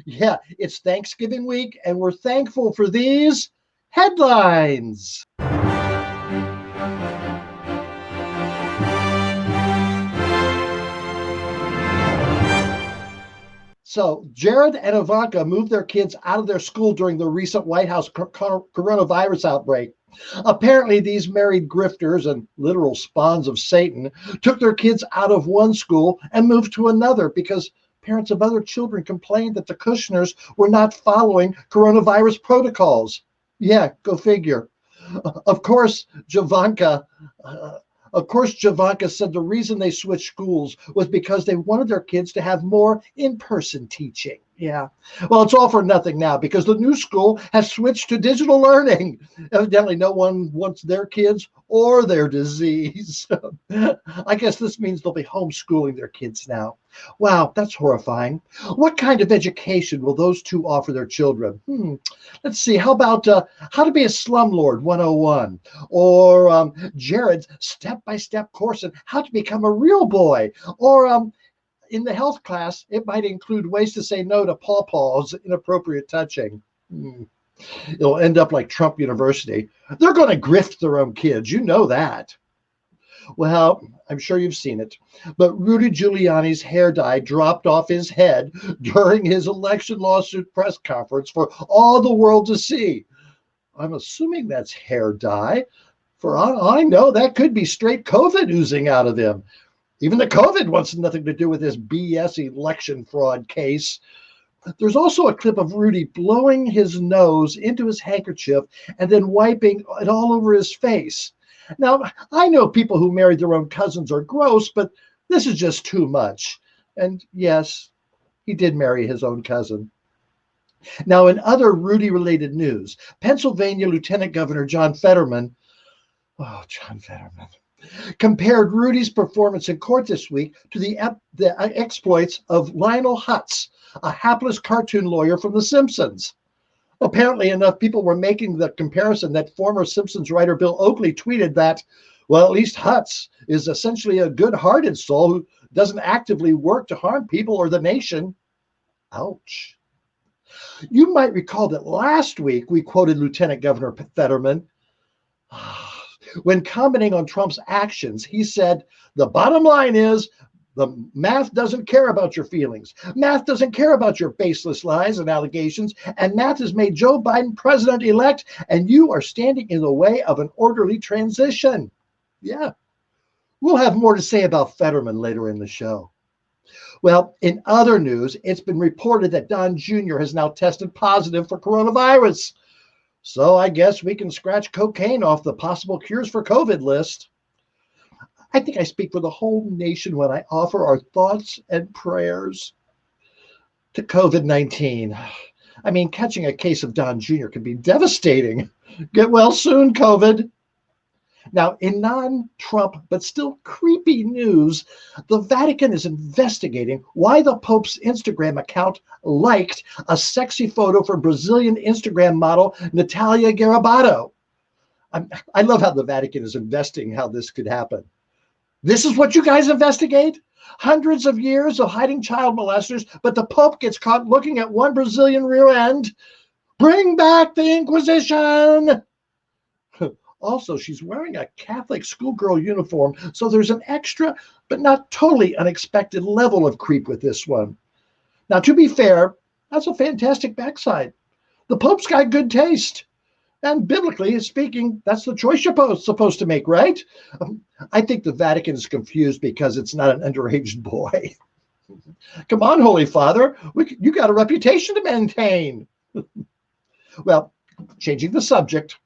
Yeah, it's Thanksgiving week, and we're thankful for these headlines. So, Jared and Ivanka moved their kids out of their school during the recent White House coronavirus outbreak. Apparently, these married grifters and literal spawns of Satan took their kids out of one school and moved to another because parents of other children complained that the Kushners were not following coronavirus protocols. Yeah, go figure. Of course, Javanka. Uh, of course, Javanka said the reason they switched schools was because they wanted their kids to have more in-person teaching. Yeah. Well, it's all for nothing now because the new school has switched to digital learning. Evidently, no one wants their kids or their disease. I guess this means they'll be homeschooling their kids now. Wow, that's horrifying. What kind of education will those two offer their children? Let's see. How about How to Be a Slumlord 101 or Jared's step-by-step course on how to become a real boy or in the health class, it might include ways to say no to pawpaw's inappropriate touching. It'll end up like Trump University. They're going to grift their own kids. You know that. Well, I'm sure you've seen it. But Rudy Giuliani's hair dye dropped off his head during his election lawsuit press conference for all the world to see. I'm assuming that's hair dye. For all I know, that could be straight COVID oozing out of him. Even the COVID wants nothing to do with this BS election fraud case. There's also a clip of Rudy blowing his nose into his handkerchief and then wiping it all over his face. Now, I know people who married their own cousins are gross, but this is just too much. And yes, he did marry his own cousin. Now, in other Rudy-related news, Pennsylvania Lieutenant Governor John Fetterman, compared Rudy's performance in court this week to the exploits of Lionel Hutz, a hapless cartoon lawyer from The Simpsons. Apparently enough people were making the comparison that former Simpsons writer Bill Oakley tweeted that, well, at least Hutz is essentially a good-hearted soul who doesn't actively work to harm people or the nation. Ouch. You might recall that last week we quoted Lieutenant Governor Fetterman. When commenting on Trump's actions, he said, the bottom line is the math doesn't care about your feelings. Math doesn't care about your baseless lies and allegations. And math has made Joe Biden president-elect, and you are standing in the way of an orderly transition. Yeah. We'll have more to say about Fetterman later in the show. Well, in other news, it's been reported that Don Jr. has now tested positive for coronavirus. So I guess we can scratch cocaine off the possible cures for COVID list. I think I speak for the whole nation when I offer our thoughts and prayers to COVID-19. I mean, catching a case of Don Jr. could be devastating. Get well soon, COVID. Now, in non-Trump but still creepy news, the Vatican is investigating why the Pope's Instagram account liked a sexy photo from Brazilian Instagram model Natalia Garibaldo. I love how the Vatican is investigating how this could happen. This is what you guys investigate? Hundreds of years of hiding child molesters, but the Pope gets caught looking at one Brazilian rear end. Bring back the Inquisition! Also, she's wearing a Catholic schoolgirl uniform, so there's an extra, but not totally unexpected level of creep with this one. Now, to be fair, that's a fantastic backside. The Pope's got good taste. And biblically speaking, that's the choice you're supposed to make, right? I think the Vatican is confused because it's not an underage boy. Come on, Holy Father, you got a reputation to maintain. Well, changing the subject,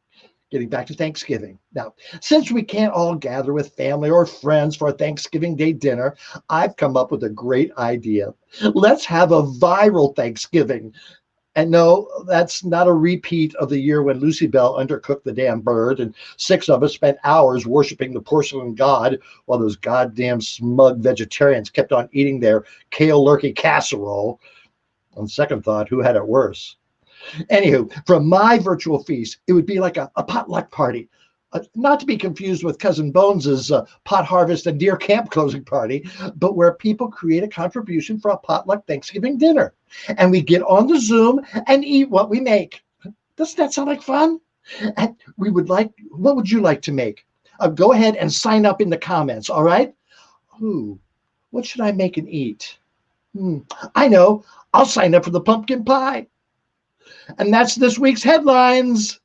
getting back to Thanksgiving. Now, since we can't all gather with family or friends for a Thanksgiving Day dinner, I've come up with a great idea. Let's have a viral Thanksgiving. And no, that's not a repeat of the year when Lucy Bell undercooked the damn bird and 6 of us spent hours worshiping the porcelain god while those goddamn smug vegetarians kept on eating their kale lurkey casserole. On second thought, who had it worse? Anywho, from my virtual feast, it would be like a potluck party. not to be confused with Cousin Bones's pot harvest and deer camp closing party, but where people create a contribution for a potluck Thanksgiving dinner. And we get on the Zoom and eat what we make. Doesn't that sound like fun? And what would you like to make? Go ahead and sign up in the comments, all right? Ooh, what should I make and eat? I know, I'll sign up for the pumpkin pie. And that's this week's headlines.